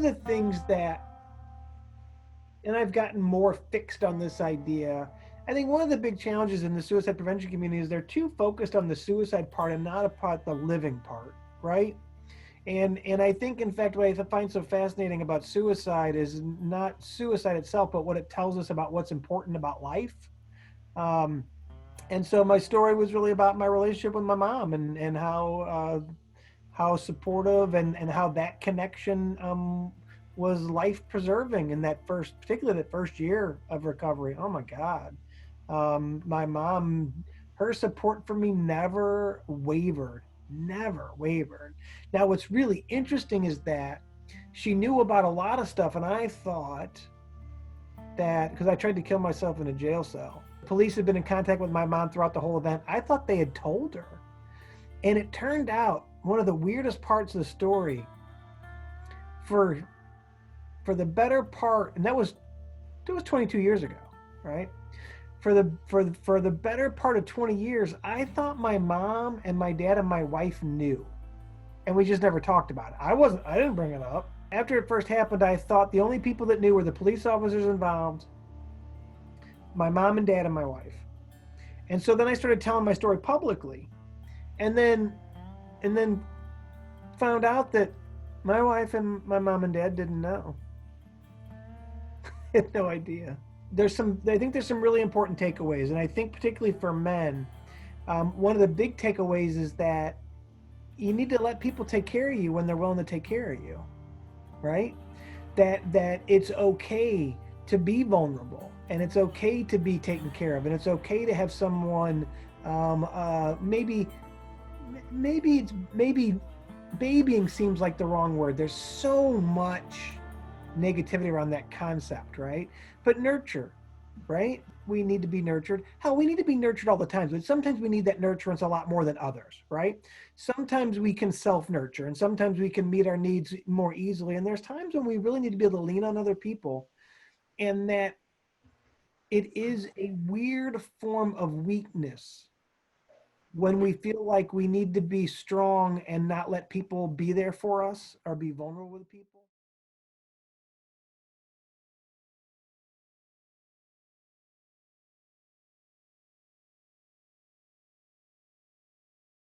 of the things that, and I've gotten more fixed on this idea, I think one of the big challenges in the suicide prevention community is they're too focused on the suicide part and not about the living part, right? And I think, in fact, what I find so fascinating about suicide is not suicide itself, but what it tells us about what's important about life. Um, and so my story was really about my relationship with my mom and how supportive and how that connection was life preserving in that first, particularly that first year of recovery. Oh my God. My mom, her support for me never wavered. Now, what's really interesting is that she knew about a lot of stuff, and I thought that because I tried to kill myself in a jail cell, police had been in contact with my mom throughout the whole event. I thought they had told her. And it turned out one of the weirdest parts of the story for the better part, and that was 22 years ago, right? For the better part of 20 years, I thought my mom and my dad and my wife knew, and we just never talked about it. I didn't bring it up. After it first happened, I thought the only people that knew were the police officers involved, my mom and dad and my wife. And so then I started telling my story publicly, and then found out that my wife and my mom and dad didn't know. Had no idea. I think there's some really important takeaways, and I think particularly for men, one of the big takeaways is that you need to let people take care of you when they're willing to take care of you, right? That it's okay to be vulnerable, and it's okay to be taken care of, and it's okay to have someone, maybe babying seems like the wrong word. There's so much negativity around that concept, right? But nurture, right? We need to be nurtured. Hell, we need to be nurtured all the time, but sometimes we need that nurturance a lot more than others, right? Sometimes we can self-nurture, and sometimes we can meet our needs more easily, and there's times when we really need to be able to lean on other people, and that it is a weird form of weakness when we feel like we need to be strong and not let people be there for us or be vulnerable with people.